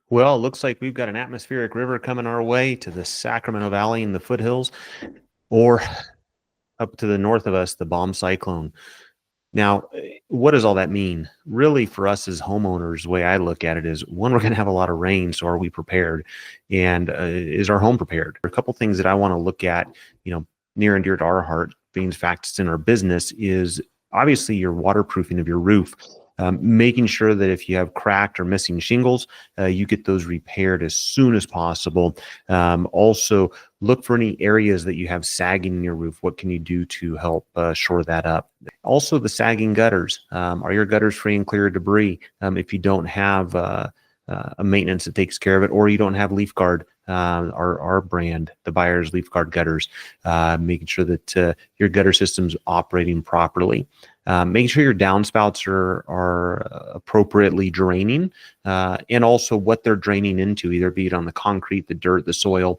Well, it looks like we've got an atmospheric river coming our way to the Sacramento Valley in the foothills, or up to the north of us, the bomb cyclone. Now, what does all that mean? Really, for us as homeowners, the way I look at it is, one, we're going to have a lot of rain, so are we prepared? And is our home prepared? There are a couple things that I want to look at, near and dear to our heart, being facts it's in our business, is obviously your waterproofing of your roof. Making sure that if you have cracked or missing shingles, you get those repaired as soon as possible. Also, look for any areas that you have sagging in your roof. What can you do to help shore that up? Also, the sagging gutters. Are your gutters free and clear of debris? If you don't have a maintenance that takes care of it, or you don't have LeafGuard, our brand, the Byers LeafGuard gutters, making sure that your gutter system's operating properly. Making sure your downspouts are appropriately draining, and also what they're draining into, either be it on the concrete, the dirt, the soil,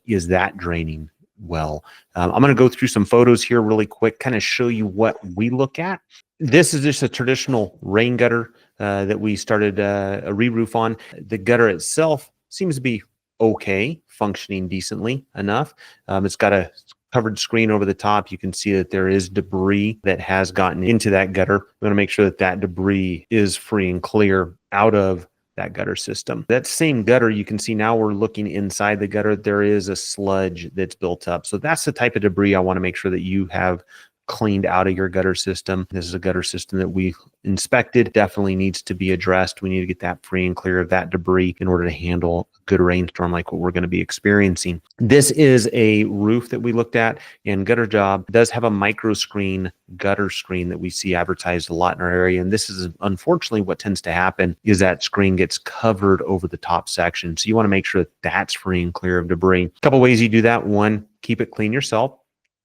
is that draining well? I'm going to go through some photos here really quick, kind of show you what we look at. This is just a traditional rain gutter that we started a re-roof on. The gutter itself seems to be okay, functioning decently enough. It's got a covered screen over the top. You can see that there is debris that has gotten into that gutter. We want to make sure that that debris is free and clear out of that gutter system. That same gutter, you can see now we're looking inside the gutter. There is a sludge that's built up. So that's the type of debris I want to make sure that you have cleaned out of your gutter system. This is a gutter system that we inspected, definitely needs to be addressed. We need to get that free and clear of that debris in order to handle a good rainstorm like what we're going to be experiencing. This is a roof that we looked at, and Gutter Job does have a micro screen, gutter screen, that we see advertised a lot in our area. And this is unfortunately what tends to happen, is that screen gets covered over the top section. So you want to make sure that that's free and clear of debris. A couple ways you do that: one, keep it clean yourself.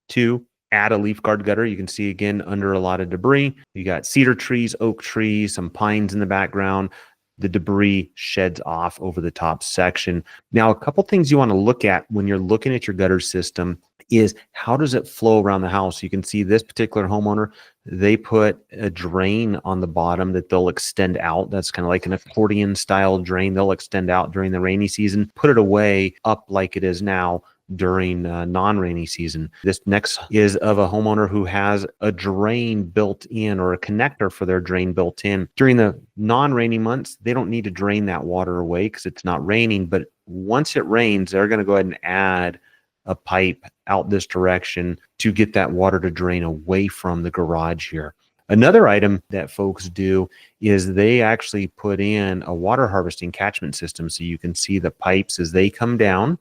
Two, add a LeafGuard gutter. You can see again under a lot of debris. You got cedar trees, oak trees, some pines in the background. The debris sheds off over the top section. Now, a couple things you want to look at when you're looking at your gutter system is, how does it flow around the house? You can see this particular homeowner, they put a drain on the bottom that they'll extend out. That's kind of like an accordion style drain. They'll extend out during the rainy season, put it away up like it is now during non-rainy season. This next is of a homeowner who has a drain built in, or a connector for their drain built in. During the non-rainy months, they don't need to drain that water away because it's not raining. But once it rains, they're going to go ahead and add a pipe out this direction to get that water to drain away from the garage here. Another item that folks do is they actually put in a water harvesting catchment system. So you can see the pipes as they come down.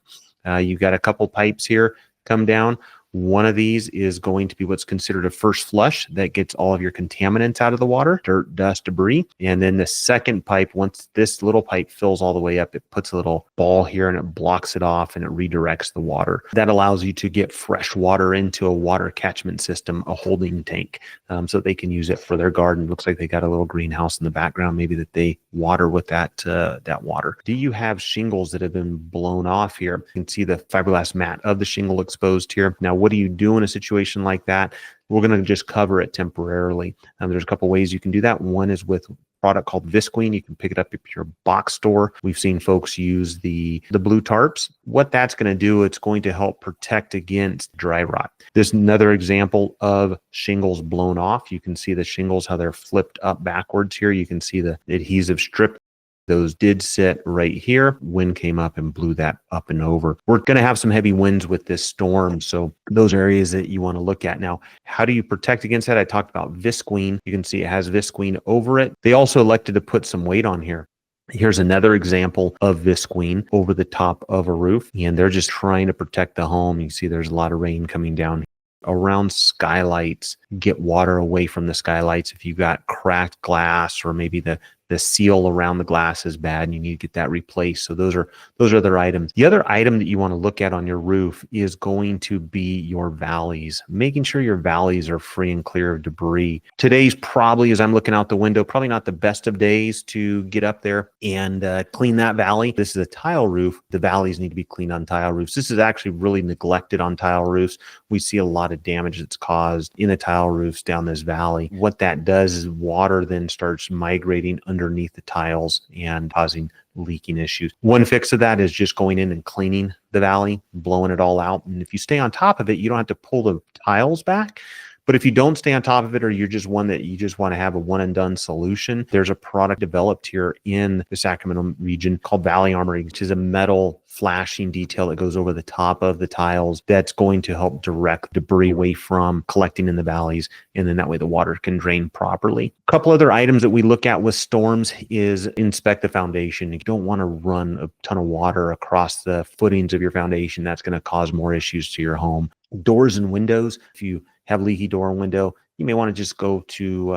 You've got a couple pipes here come down. One of these is going to be what's considered a first flush, that gets all of your contaminants out of the water, dirt, dust, debris. And then the second pipe, once this little pipe fills all the way up, it puts a little ball here and it blocks it off and it redirects the water. That allows you to get fresh water into a water catchment system, a holding tank, so they can use it for their garden. Looks like they got a little greenhouse in the background, maybe, that they water with that water. Do you have shingles that have been blown off here? You can see the fiberglass mat of the shingle exposed here. Now, what do you do in a situation like that? We're going to just cover it temporarily. There's a couple ways you can do that. One is with a product called Visqueen. You can pick it up at your box store. We've seen folks use the blue tarps. What that's going to do, it's going to help protect against dry rot. There's another example of shingles blown off. You can see the shingles, how they're flipped up backwards here. You can see the adhesive strip. Those did sit right here. Wind came up and blew that up and over. We're going to have some heavy winds with this storm, so those areas that you want to look at. Now, how do you protect against that? I talked about Visqueen. You can see it has Visqueen over it. They also elected to put some weight on here. Here's another example of Visqueen over the top of a roof, and they're just trying to protect the home. You see there's a lot of rain coming down around skylights. Get water away from the skylights. If you've got cracked glass, or maybe the seal around the glass is bad and you need to get that replaced. So those are other items. The other item that you want to look at on your roof is going to be your valleys, making sure your valleys are free and clear of debris. Today's probably, as I'm looking out the window, probably not the best of days to get up there and clean that valley. This is a tile roof. The valleys need to be cleaned on tile roofs. This is actually really neglected on tile roofs. We see a lot of damage that's caused in the tile roofs down this valley. What that does is water then starts migrating under underneath the tiles and causing leaking issues. One fix of that is just going in and cleaning the valley, blowing it all out. And if you stay on top of it, you don't have to pull the tiles back. But if you don't stay on top of it, or you're just one that you just want to have a one and done solution, there's a product developed here in the Sacramento region called Valley Armory, which is a metal flashing detail that goes over the top of the tiles that's going to help direct debris away from collecting in the valleys. And then that way the water can drain properly. A couple other items that we look at with storms is inspect the foundation. You don't want to run a ton of water across the footings of your foundation. That's going to cause more issues to your home. Doors and windows. If you have leaky door and window, you may want to just go to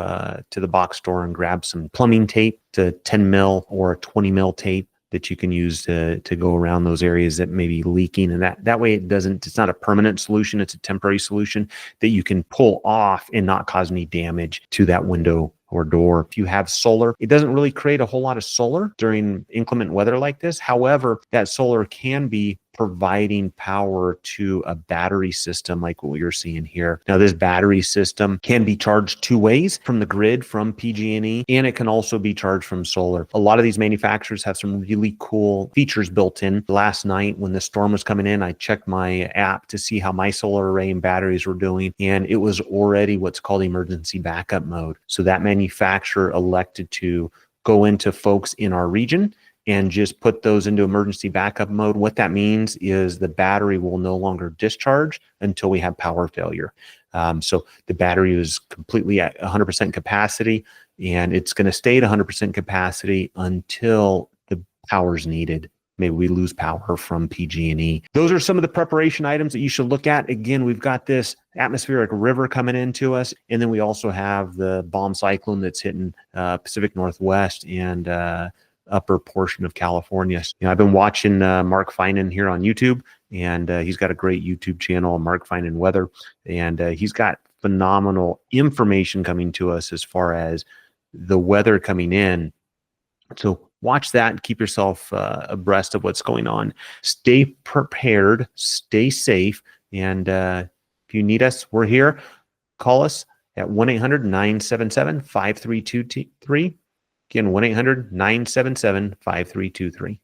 the box store and grab some plumbing tape, to 10 mil or 20 mil tape that you can use to go around those areas that may be leaking. And that way it's not a permanent solution. It's a temporary solution that you can pull off and not cause any damage to that window or door. If you have solar, it doesn't really create a whole lot of solar during inclement weather like this. However, that solar can be providing power to a battery system like what you're seeing here. Now, this battery system can be charged two ways, from the grid, from PG&E, and it can also be charged from solar. A lot of these manufacturers have some really cool features built in. Last night when the storm was coming in, I checked my app to see how my solar array and batteries were doing, and it was already what's called emergency backup mode. So that manufacturer elected to go into folks in our region and just put those into emergency backup mode. What that means is the battery will no longer discharge until we have power failure. So the battery is completely at 100% capacity, and it's going to stay at 100% capacity until the power is needed. Maybe we lose power from PG&E. Those are some of the preparation items that you should look at. Again, we've got this atmospheric river coming into us, and then we also have the bomb cyclone that's hitting Pacific Northwest and upper portion of California. I've been watching Mark Finan here on YouTube, and he's got a great YouTube channel, Mark Finan Weather, and he's got phenomenal information coming to us as far as the weather coming in. So watch that and keep yourself abreast of what's going on. Stay prepared, stay safe, and if you need us, we're here. Call us at 1-800-977-5323. Again, 1-800-977-5323.